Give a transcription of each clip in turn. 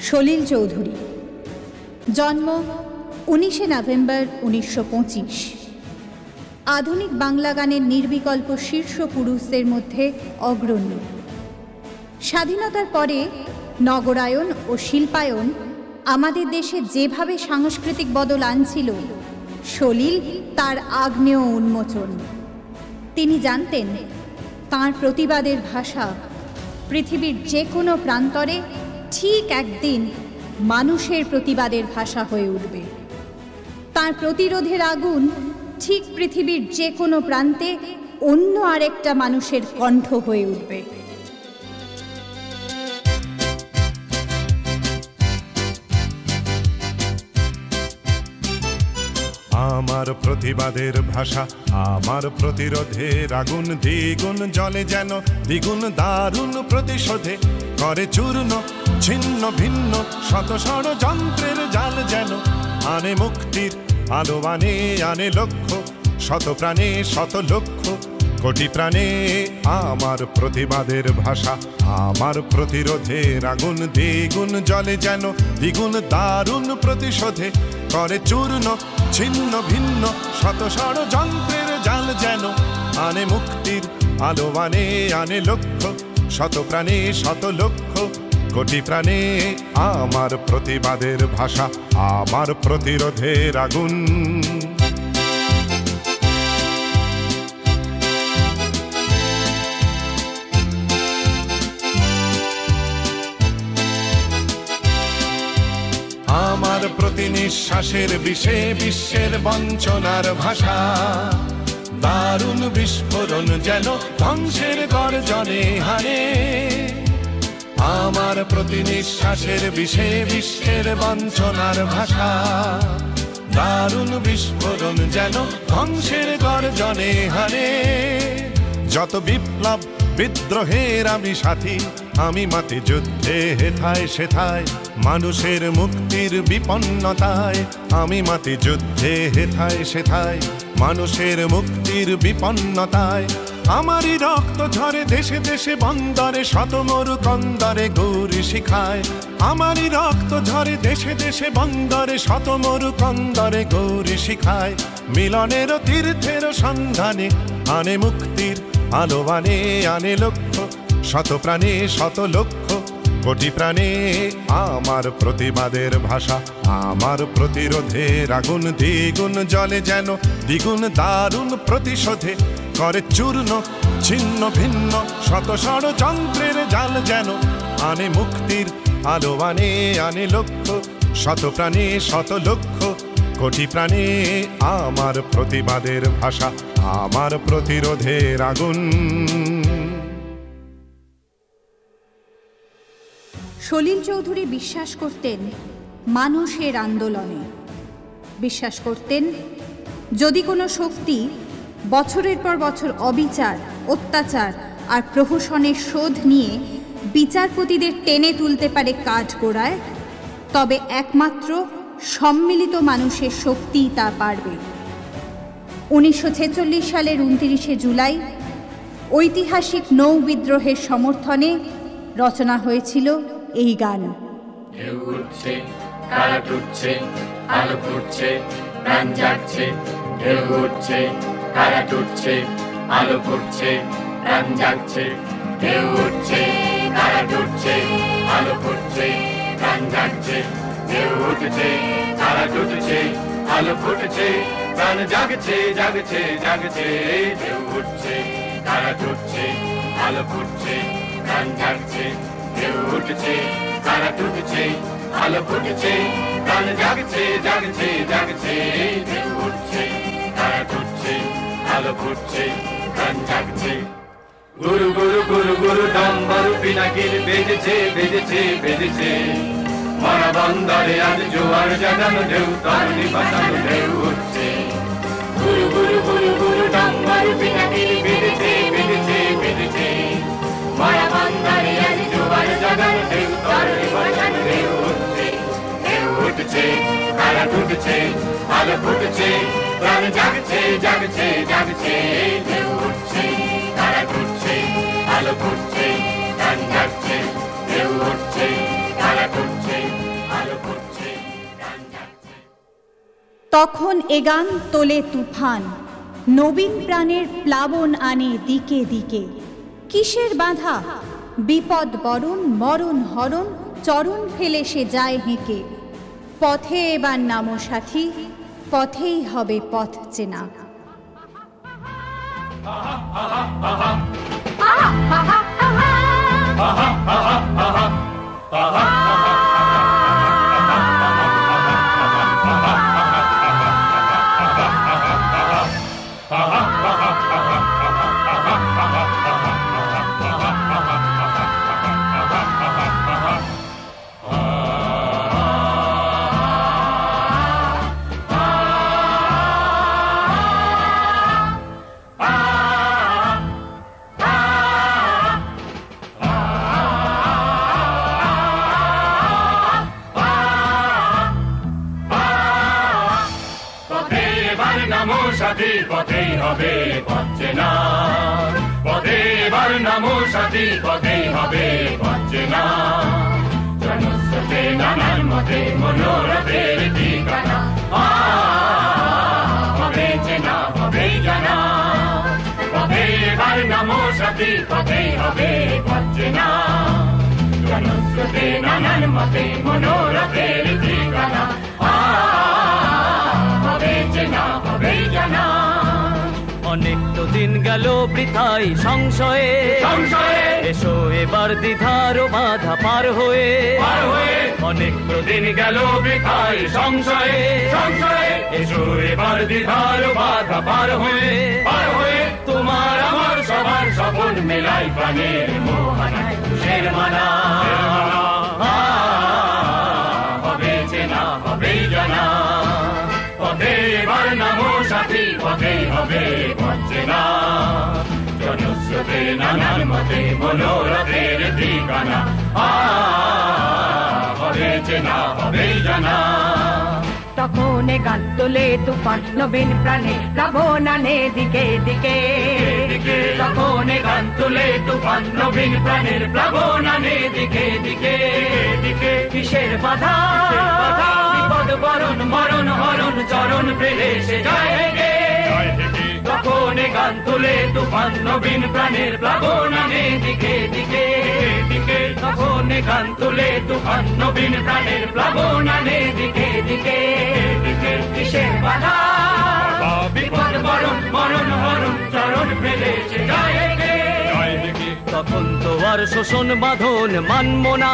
সলিল চৌধুরী, জন্ম 19 নভেম্বর 1925। আধুনিক বাংলা গানের নির্বিকল্প শীর্ষ পুরুষদের মধ্যে অগ্রণী। স্বাধীনতার পরে নগরায়ন ও শিল্পায়ন আমাদের দেশে যেভাবে সাংস্কৃতিক বদল আনছিল, সলিল তার আগ্নেয় উন্মোচন। তিনি জানতেন তাঁর প্রতিবাদের ভাষা পৃথিবীর যে কোনো প্রান্তরে ঠিক একদিন মানুষের প্রতিবাদের ভাষা হয়ে উঠবে। তাঁর প্রতিরোধের আগুন ঠিক পৃথিবীর যে কোনো প্রান্তে অন্য আরেকটা মানুষের কণ্ঠ হয়ে উঠবে। আমার প্রতিবাদের ভাষা, আমার প্রতিরোধের আগুন, দ্বিগুণ জ্বলে যেন দ্বিগুণ দারুণ প্রতিশোধে করে চূর্ণ ছিন্ন ভিন্ন শত ষড়যন্ত্রের জাল যেন আনে মুক্তির আলো, আনে লক্ষ্য শত প্রাণে শত লক্ষ কোটি প্রাণে। আমার প্রতিবাদের ভাষা, আমার প্রতিরোধের আগুন, দ্বিগুণ জ্বলে যেন দ্বিগুণ দারুণ প্রতিশোধে করে চূর্ণ ছিন্ন ভিন্ন শত ষড়যন্ত্রের জাল যেন আনে মুক্তির আলো, আনে লক্ষ্য শত প্রাণে শত লক্ষ কোটি প্রাণে। আমার প্রতিবাদের ভাষা, আমার প্রতিরোধের আগুন। আমার প্রতি নিঃশ্বাসের বিষে বিশ্বের বঞ্চনার ভাষা, দারুণ বিস্ফোরণ যেন ধ্বংসের গর্জনে হানে। আমার প্রতি নিঃশ্বাসের বিষে বিশ্বের বঞ্চনার ভাষা, দারুণ বিস্ফোরণ যেন ধ্বংসের গর্জনে হানে। যত বিপ্লব বিদ্রোহের আমি সাথী, আমি মাতি যুদ্ধে হেথায় সেথায় মানুষের মুক্তির বিপন্নতায়। আমি মাতি যুদ্ধে হেথায় সেথায় মানুষের মুক্তির বিপন্নতায়। আমারই রক্ত ঝরে দেশে দেশে বন্দরে শত মরু কন্দরে গৌরী শিখায়। আমারই রক্ত ঝরে দেশে দেশে বন্দরে শত মরু কন্দরে গৌরী শিখায়। মিলনের তীর্থের সন্ধানে আনে মুক্তির আলো, আনে লক্ষ্য শত প্রাণে শত লক্ষ কোটি প্রাণে। আমার প্রতিবাদের ভাষা, আমার প্রতিরোধের আগুন, দ্বিগুণ জ্বলে যেন দ্বিগুণ দারুণ প্রতিশোধে করে চূর্ণ ছিন্ন ভিন্ন শত ষড়যন্ত্রের জাল যেন আনে মুক্তির আলো, আনে লক্ষ্য শত প্রাণে শত লক্ষ কোটি প্রাণে। আমার প্রতিবাদের ভাষা, আমার প্রতিরোধের আগুন। সলিল চৌধুরী বিশ্বাস করতেন মানুষের আন্দোলনে। বিশ্বাস করতেন যদি কোনো শক্তি বছরের পর বছর অবিচার, অত্যাচার আর প্রহসনের শোধ নিয়ে বিচারপতিদের টেনে তুলতে পারে কাঠগোড়ায়, তবে একমাত্র সম্মিলিত মানুষের শক্তিই তা পারবে। 1946 সালের 29শে জুলাই ঐতিহাসিক নৌ বিদ্রোহের সমর্থনে রচনা হয়েছিল এই গান। ঢেউ উঠছে, কারা টুটছে, আলো ফুটছে, প্রাণ জাগছে। ঢেউ উঠছে, কারা টুটছে, আলো ফুটছে, প্রাণ জাগছে। ঢেউ উঠছে, কারা টুটছে, আলো ফুটছে, প্রাণ জাগছে। ঢেউ উঠছে, কারা টুটছে, আলো ফুটছে, প্রাণ জাগছে, জাগছে, জাগছে। ঢেউ উঠছে, কারা টুটছে, আলো ফুটছে, প্রাণ জাগছে। ঢেউ উঠছে, কারা টুটছে, আলো ফুটছে, প্রাণ জাগছে, জাগছে, জাগছে। ঢেউ উঠছে, কারা টুটছে, আলো ফুটছে, প্রাণ জাগছে। গুরু গুরু গুরু গুরু ডম্বরু পিনাকির বেজেছে, বেজেছে, বেজেছে। মরা বন্দরে আজ জোয়ার জাগানো ঢেউ, তরুণী বাঁচানো ঢেউ উঠছে। গুরু গুরু গুরু গুরু ডম্বরু পিনাকির বেজেছে, বেজেছে, বেজেছে। মরা বন্দরে আজ জোয়ার জাগানো ঢেউ, তরুণী বাঁচানো ঢেউ উঠছে। ঢেউ উঠছে, কারা টুটছে, আলো ফুটছে, প্রাণ জাগছে, জাগছে, জাগছে। ঢেউ উঠছে, কারা টুটছে, আলো ফুটছে, প্রাণ জাগছে। ঢেউ উঠছে, কারা টুটছে, তখন এ গান তোলে তুফান, নবীন প্রাণের প্লাবন আনে দিকে দিকে। কিসের বাধা? বিপদ বরণ মরণ হরণ, চরণ ফেলে সে যায় হেঁকে। পথে এবার নামো সাথী, পথেই হবে পথ চেনা। পথেই হবে পথ চেনা, পথে এবার নামো সাথী, পথেই হবে পথ চেনা। জনস্রোতে নানান মতে মনোরথের ঠিকানা, হবে চেনা হবেই জানা। পথে এবার নামো সাথী, পথেই হবে পথ চেনা। জনস্রোতে নানান মতে মনোরথের ঠিকানা, অনেক তো দিন গেল বৃথাই সংশয়ে, এসো এবার দ্বিধার বাধা পার হয়ে। অনেক তো দিন গেল বৃথাই সংশয়ে, এসো এবার দ্বিধার বাধা পার হয়ে। তোমার আমার সবার সপন মেলাই প্রাণের মোহনায় তুষের মানা, হবে চেনা হবেই জানা। পথে এবার নামো সাথী, পথেই হবে পথ চেনা। জনস্রোতে নানান মতে মনোরথের ঠিকানা, হবে চেনা হবেই জানা। তখন গান তোলে তুফান, নবীন প্রাণে প্লাবন আনে দিকে দিকে। তখন গান তোলে তুফান, নবীন প্রাণের প্লাবন আনে দিকে দিকে। কিসের বাধা? বিপদ বরণ মরণ হরণ, চরণ ফেলে সে যায় হেঁকে। তখন গান তোলে তুফান, নবীন প্রাণের প্লাবন আনে দিকে দিকে। তখন গান তোলে তুফান, নবীন প্রাণের প্লাবন আনে দিকে দিকে। কিসের বাধা? বিপদ বরণ মরণ হরণ, চরণ ফেলে সে যায় হেঁকে। তখন তো আর শোষণ বাঁধন মানবো না,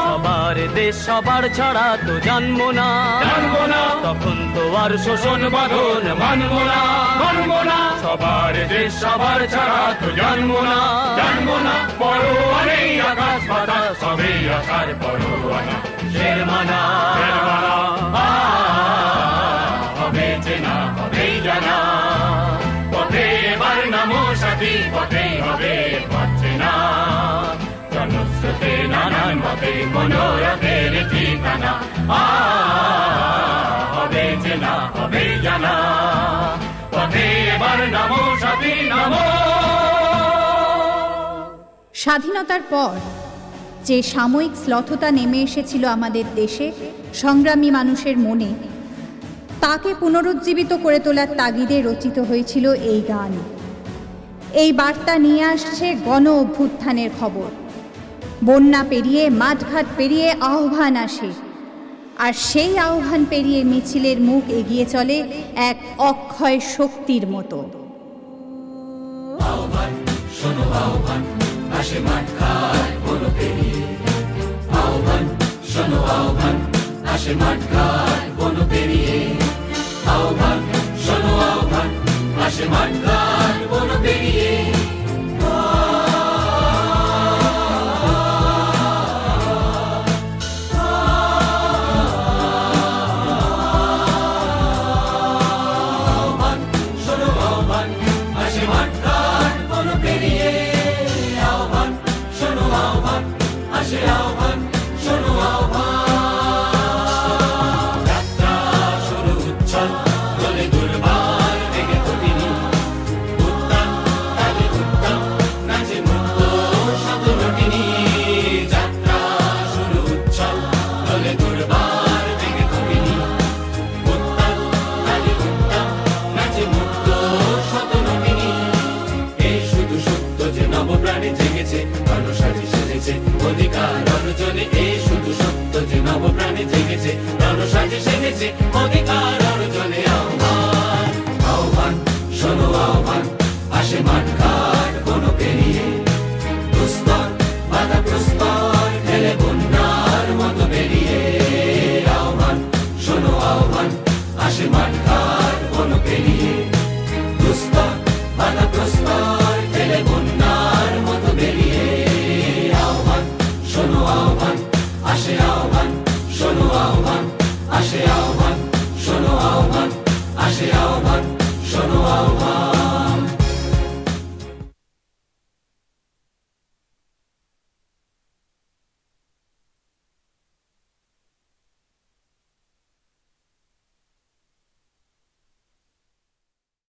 সবার দেশ সবার ছাড়া তো জানবো না। তখন তো আর শোষণ বাঁধন মানবো না, সবার দেশ সবার ছাড়া তো জানবো না। পরোয়া নেই আকাশ বাতাস, সবই আসার পরোয়ানা শের মানা। হবে চেনা হবেই জানা। পথে এবার নামো সাথী, পথেই হবে পথ চেনা। জনস্রোতে নানান মতে মনোরথের ঠিকানা, হবে চেনা হবেই জানা। পথে এবার নামো সাথী, নামো। স্বাধীনতার পর যে সাময়িক শ্লথতা নেমে এসেছিল আমাদের দেশে সংগ্রামী মানুষের মনে, তাকে পুনরুজ্জীবিত করে তোলার তাগিদে রচিত হয়েছিল এই গান। এই বার্তা নিয়ে আসছে গণ অভ্যুত্থানের খবর। বন্যা পেরিয়ে মাঠঘাট পেরিয়ে আহ্বান আসে, আর সেই আহ্বান পেরিয়ে মিছিলের মুখ এগিয়ে চলে এক অক্ষয় শক্তির মতো। আহ্বান শোনো আহ্বান, আসে মাঠঘাট বন পেরিয়ে। আহ্বান শোনো আহ্বান, আসে মাঠঘাট বন পেরিয়ে। আহ্বান শোনো আহ্বান, আসে মাঠঘাট বন পেরিয়ে। নবপ্রাণী জেগেছে, রণসাজে সেজেছে অধিকার অর্জনে, এই শুধু সত্য যে নবপ্রাণী জেগেছে, রণসাজে সেজেছে অধিকার অর্জনে। আহ্বান আহ্বান শোনো আহ্বান, আসে মাঠ ঘাট বন পেরিয়ে,